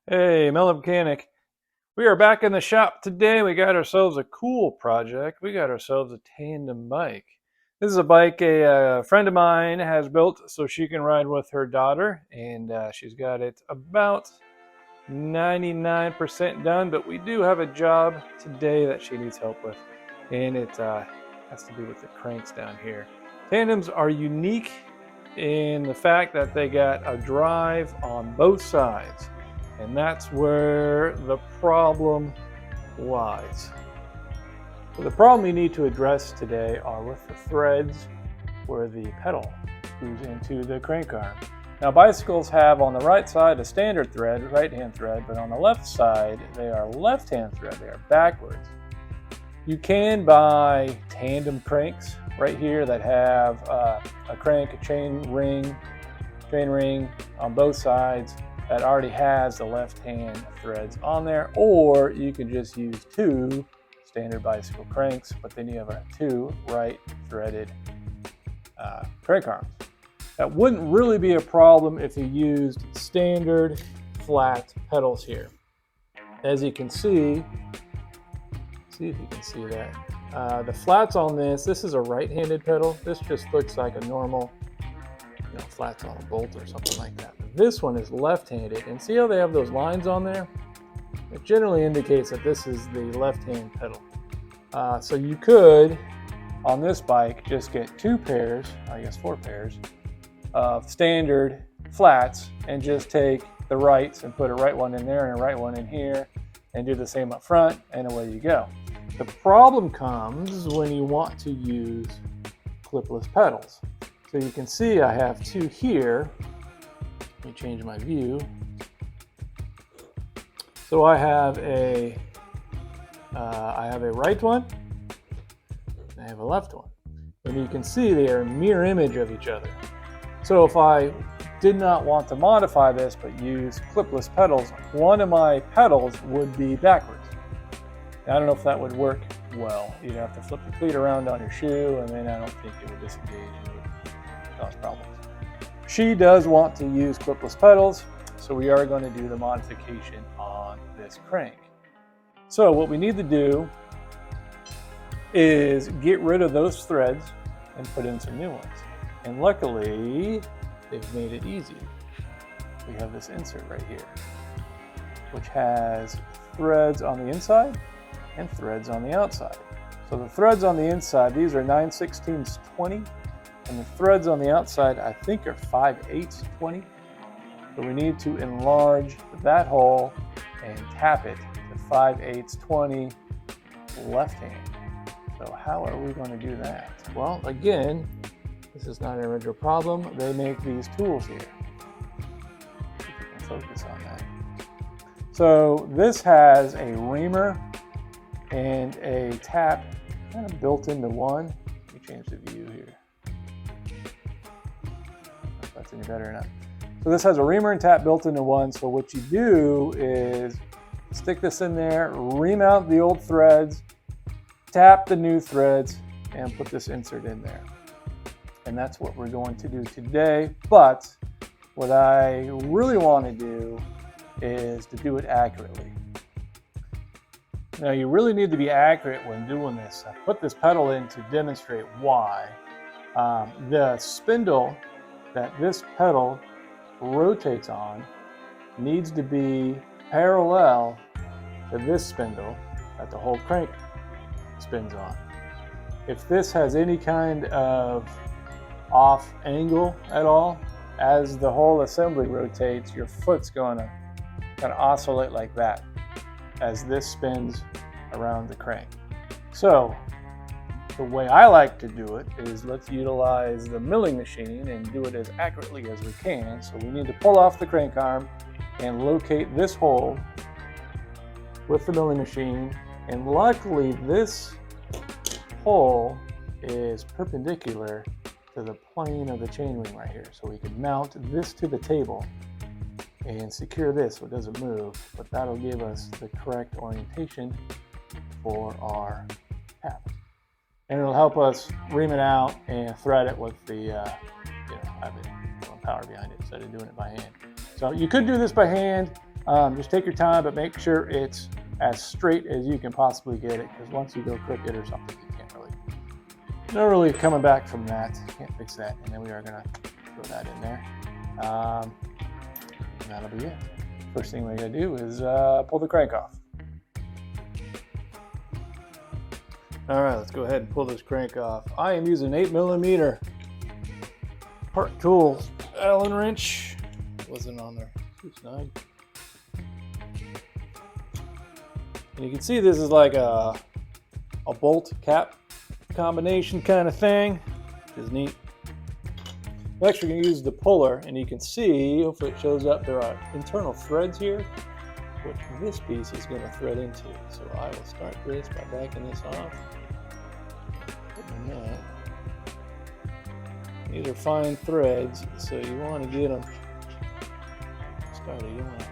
Hey, Mellow Mechanic. We are back in the shop today. We got ourselves a cool project. We got ourselves a tandem bike. This is a bike a friend of mine has built so she can ride with her daughter, and she's got it about 99% done, but we do have a job today that she needs help with, and it has to do with the cranks down here. Tandems are unique in the fact that they got a drive on both sides, and that's where the problem lies. So the problem we need to address today are with the threads where the pedal goes into the crank arm. Now bicycles have on the right side a standard thread, right-hand thread, but on the left side they are left-hand thread, they are backwards. You can buy tandem cranks right here that have a crank, a chain ring on both sides that already has the left-hand threads on there, or you can just use two standard bicycle cranks, but then you have two right-threaded crank arms. That wouldn't really be a problem if you used standard flat pedals here. As you can see if you can see that. The flats on this is a right-handed pedal. This just looks like a normal, flats on a bolt or something like that. This one is left-handed, and see how they have those lines on there? It generally indicates that this is the left-hand pedal. So you could, on this bike, just get two pairs, I guess 4 pairs, of standard flats and just take the rights and put a right one in there and a right one in here and do the same up front, and away you go. The problem comes when you want to use clipless pedals. So you can see I have two here. Let me change my view. So I have a right one, and I have a left one. And you can see they are a mirror image of each other. So if I did not want to modify this but use clipless pedals, one of my pedals would be backwards. Now, I don't know if that would work well. You'd have to flip the cleat around on your shoe, and then I don't think it would disengage and it would cause problems. She does want to use clipless pedals, so we are going to do the modification on this crank. So what we need to do is get rid of those threads and put in some new ones. And luckily, they've made it easy. We have this insert right here, which has threads on the inside and threads on the outside. So the threads on the inside, these are 9/16 20, and the threads on the outside, I think, are 5/8 20. So we need to enlarge that hole and tap it to 5/8 20 left hand. So how are we going to do that? Well, again, this is not a major problem. They make these tools here. See if we can focus on that. So this has a reamer and a tap kind of built into one. Let me change the view here. I don't know if that's any better or not. So this has a reamer and tap built into one. So what you do is stick this in there, remount the old threads, tap the new threads, and put this insert in there. And that's what we're going to do today. But what I really want to do is to do it accurately. Now, you really need to be accurate when doing this. I put this pedal in to demonstrate why. The spindle that this pedal rotates on needs to be parallel to this spindle that the whole crank spins on. If this has any kind of off angle at all, as the whole assembly rotates, your foot's going to kind of oscillate like that as this spins around the crank. So the way I like to do it is let's utilize the milling machine and do it as accurately as we can. So we need to pull off the crank arm and locate this hole with the milling machine, and luckily this hole is perpendicular to the plane of the chainring right here. So we can mount this to the table and secure this so it doesn't move, but that'll give us the correct orientation for our tap. And it'll help us ream it out and thread it with the, have it power behind it instead of doing it by hand. So you could do this by hand. Just take your time, but make sure it's as straight as you can possibly get it, because once you go crooked or something, you can't really, no really coming back from that. Can't fix that. And then we are gonna throw that in there. And that'll be it. First thing we're gonna do is pull the crank off. All right, let's go ahead and pull this crank off. I am using 8mm Part Tools Allen wrench. Wasn't on there too snug. And you can see this is like a bolt cap combination kind of thing, which is neat. Next, we're going to use the puller, and you can see, hopefully it shows up, there are internal threads here, which this piece is going to thread into. So I will start this by backing this off. Putting that. These are fine threads, so you want to get them started. You want to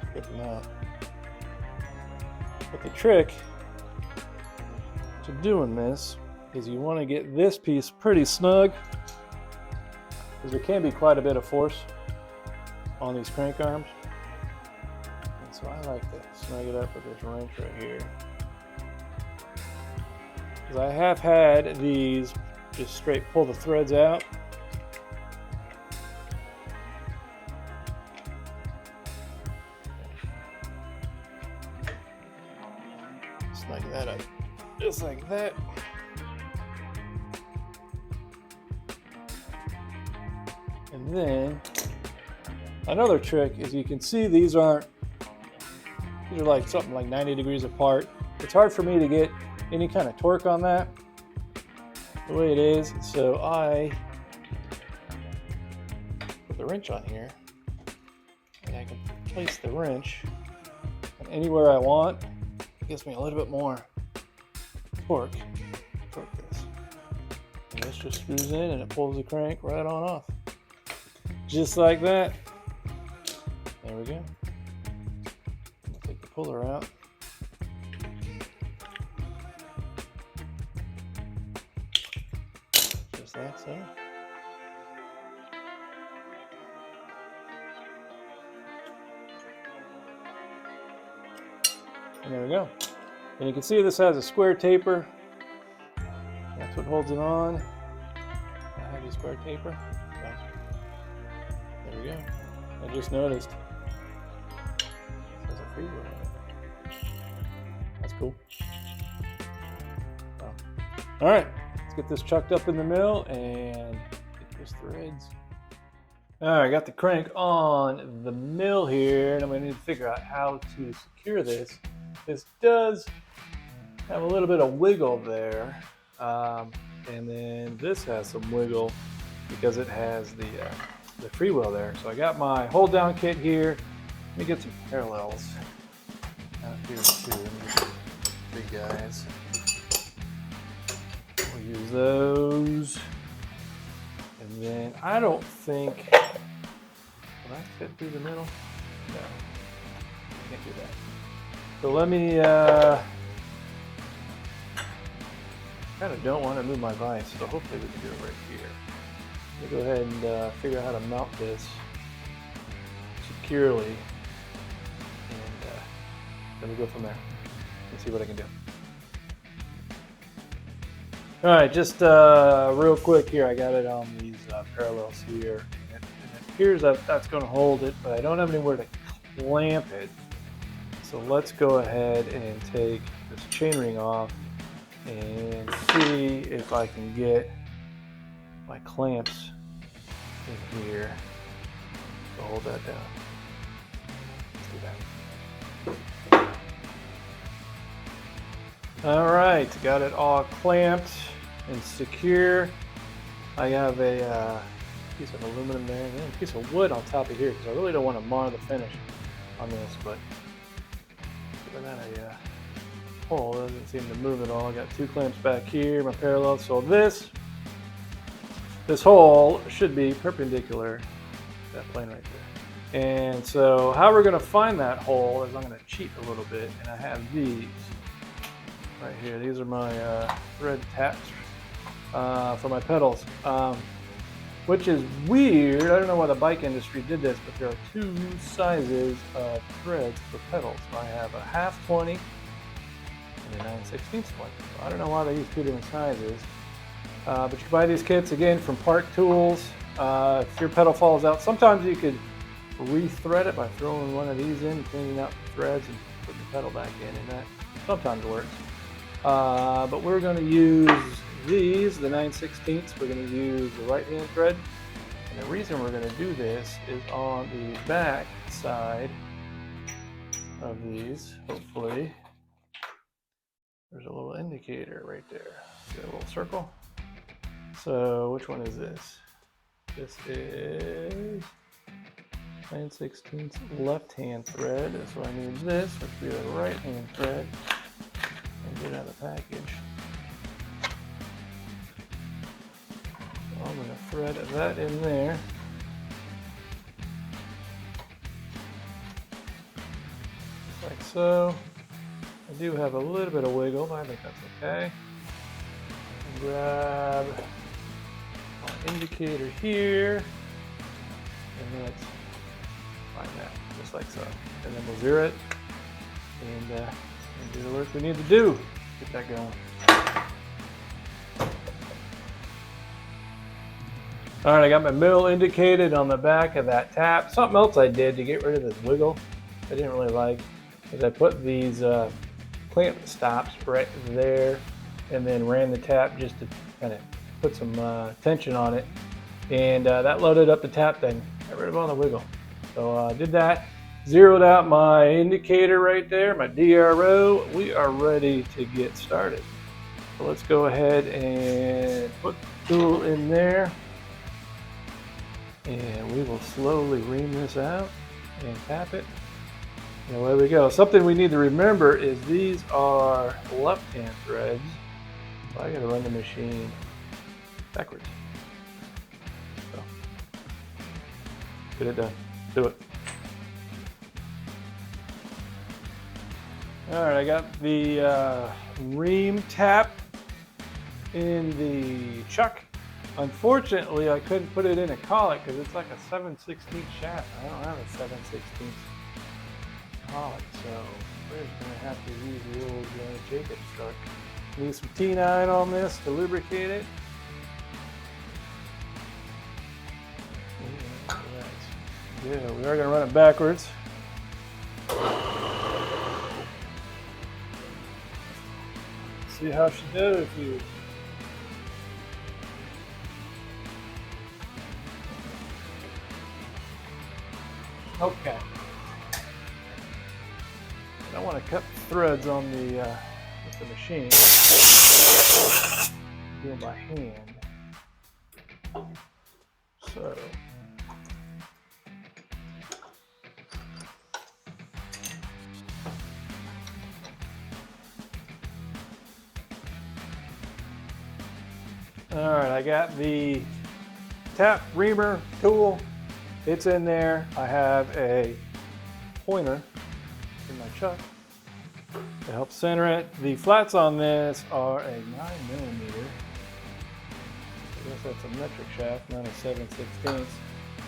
strip them out. But the trick to doing this is you want to get this piece pretty snug, because there can be quite a bit of force on these crank arms. And so I like to snug it up with this wrench right here. Because I have had these just straight pull the threads out. Snug that up just like that. And then another trick is, you can see these are like something like 90 degrees apart. It's hard for me to get any kind of torque on that the way it is, so I put the wrench on here, and I can place the wrench anywhere I want. It gives me a little bit more torque this. And this just screws in and it pulls the crank right on off. Just like that. There we go. I'll take the puller out. Just like so. And there we go. And you can see this has a square taper. That's what holds it on. I have a square taper. There we go. I just noticed it has a free wheel in it. That's cool. Wow. All right, let's get this chucked up in the mill and get those threads. All right, I got the crank on the mill here, and I'm going to need to figure out how to secure this. This does have a little bit of wiggle there, and then this has some wiggle because it has the freewheel there. So I got my hold down kit here. Let me get some parallels out here too. Let me get the big guys. We'll use those. And then I don't think, will that fit through the middle? No, can't do that. So let me, kind of don't want to move my vise, so hopefully we can do it right here. Let me go ahead and figure out how to mount this securely, and then we'll go from there and see what I can do. All right, just real quick here, I got it on these parallels here, and it appears that that's going to hold it, but I don't have anywhere to clamp it. So let's go ahead and take this chainring off and see if I can get my clamps in here to hold that down. Let's do that. All right, got it all clamped and secure. I have a piece of aluminum there and then a piece of wood on top of here because I really don't want to mar the finish on this, but giving that a hole doesn't seem to move at all. I got two clamps back here, my parallels. So this hole should be perpendicular to that plane right there. And so how we're going to find that hole is I'm going to cheat a little bit, and I have these right here. These are my thread taps for my pedals. The which is weird. I don't know why the bike industry did this, but there are two sizes of threads for pedals. So I have a half 20 and a 9/16 20. So I don't know why they use two different sizes. But you can buy these kits again from Park Tools. If your pedal falls out, sometimes you could re-thread it by throwing one of these in, cleaning out the threads, and putting the pedal back in, and that sometimes works. But we're going to use these, the 9/16. We're going to use the right hand thread. And the reason we're going to do this is on the back side of these, hopefully, there's a little indicator right there. See a little circle? So which one is this? This is 9/16 left hand thread. So I need this, which would be the right hand thread. And get out of the package. So I'm going to thread that in there. Just like so. I do have a little bit of wiggle, but I think that's okay. And grab my indicator here, and let's find that, just like so. And then we'll zero it and do the work we need to do. Get that going. All right, I got my mill indicated on the back of that tap. Something else I did to get rid of this wiggle I didn't really like is I put these clamp stops right there and then ran the tap just to kind of put some tension on it, and that loaded up the tap, then got rid of all the wiggle. So I did that, zeroed out my indicator right there, my DRO. We are ready to get started. So let's go ahead and put the tool in there, and we will slowly ream this out and tap it. And away we go. Something we need to remember is these are left-hand threads. So I gotta run the machine backwards. So, get it done. Do it. All right, I got the Reamer Tap in the chuck. Unfortunately, I couldn't put it in a collet because it's like a 7/16 shaft. I don't have a 7/16 collet, so we're just gonna have to use the old Jacobs truck. Need some T9 on this to lubricate it. Yeah, we are gonna run it backwards. See how she does with you. Okay. I don't want to cut threads on the with the machine. Do it by hand. So. All right, I got the tap reamer tool. It's in there. I have a pointer in my chuck to help center it. The flats on this are a 9mm. I guess that's a metric shaft, not a 7/16.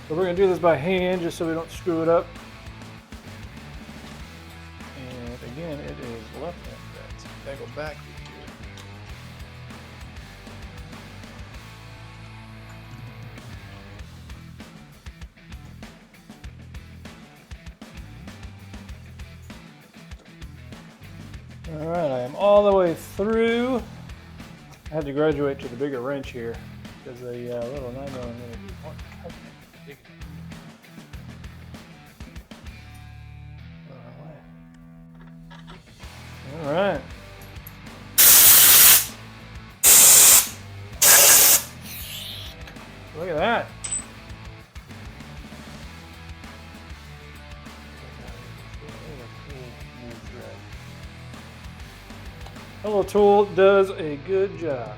So we're gonna do this by hand just so we don't screw it up. And again, it is left-hand threads. Gotta go back here. All right, I am all the way through. I had to graduate to the bigger wrench here because the little 9mm won't cut me. All right. Look at that. That little tool does a good job.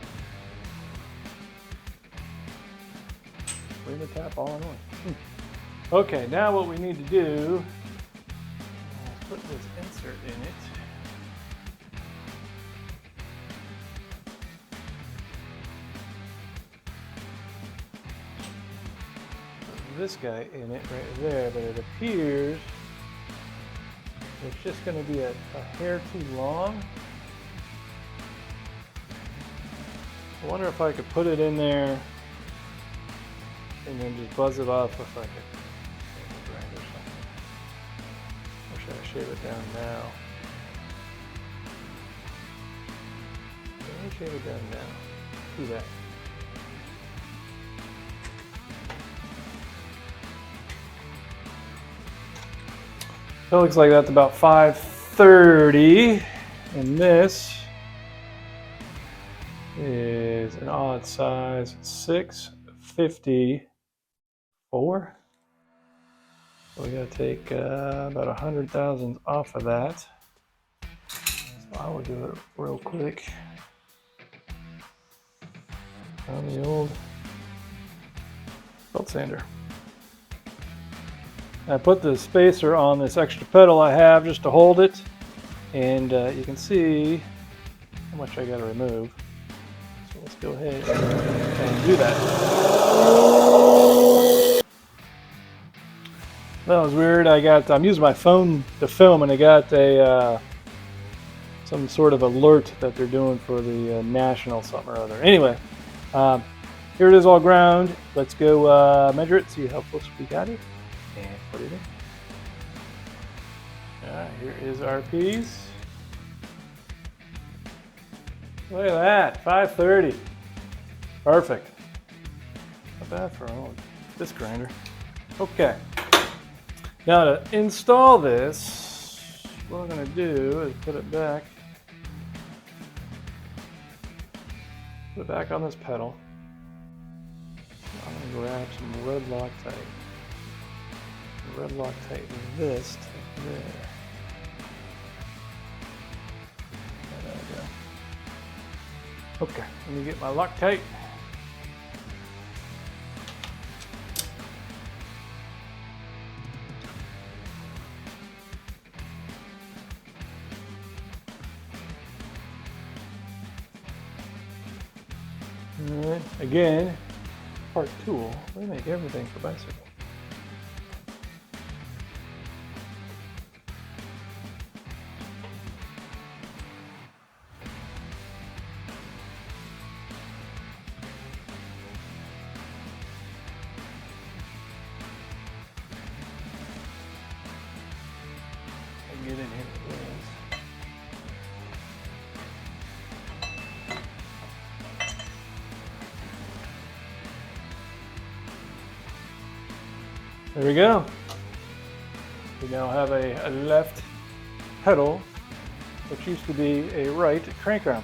Reamer Tap all in one. Okay, now what we need to do is put this insert in it. this guy in it right there, but it appears it's just going to be a hair too long. I wonder if I could put it in there and then just buzz it off with like a grinder or something. Or should I shave it down now? Let me shave it down now. Do that. So it looks like that's about 530, and this is an odd size 654. So we gotta take about 100 thousandths off of that. So I will do it real quick on the old belt sander. I put the spacer on this extra pedal I have just to hold it, and you can see how much I got to remove. So let's go ahead and do that. That was weird. I'm using my phone to film, and I got a some sort of alert that they're doing for the national something or other. Anyway, here it is all ground. Let's go measure it, see how close we got it, and put it in. Here is our piece. Look at that, 530. Perfect. Not bad for this grinder. Okay. Now to install this, what I'm going to do is put it back on this pedal. I'm going to grab some red Loctite. Red Loctite this to there. There we go. Okay, let me get my Loctite. Alright, again, part tool. We make everything for bicycle. Get in here with this. There we go. We now have a left pedal, which used to be a right crank arm.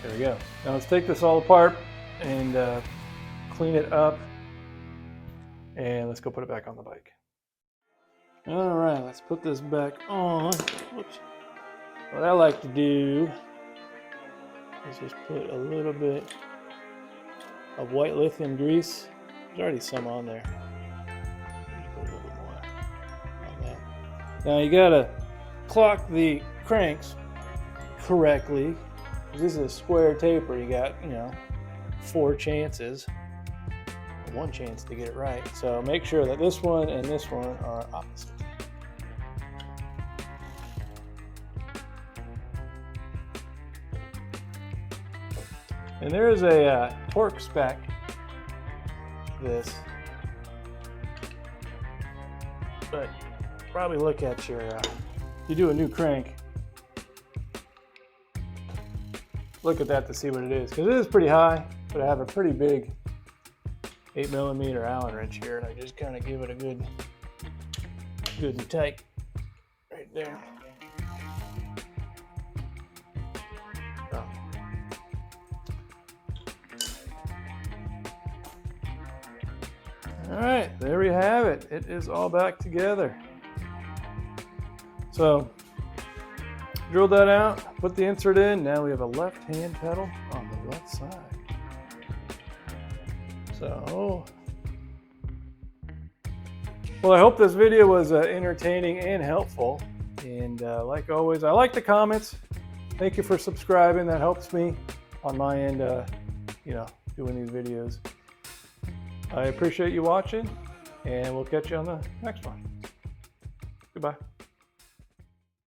There we go. Now let's take this all apart and clean it up. And let's go put it back on the bike. All right, let's put this back on. Whoops. What I like to do is just put a little bit of white lithium grease. There's already some on there. Just put a little bit more on that. Now you gotta clock the cranks correctly. This is a square taper. You got, 4 chances. 1 chance to get it right. So make sure that this one and this one are opposite. And there is a torque spec to this, but probably look at your, you do a new crank, look at that to see what it is, because it is pretty high, but I have a pretty big 8mm Allen wrench here, and I just kind of give it a good and tight right there. So. All right, there we have it. It is all back together. So drilled that out, put the insert in. Now we have a left-hand pedal on the left side. So, well, I hope this video was entertaining and helpful. And like always, I like the comments. Thank you for subscribing. That helps me on my end doing these videos. I appreciate you watching, and we'll catch you on the next one. Goodbye.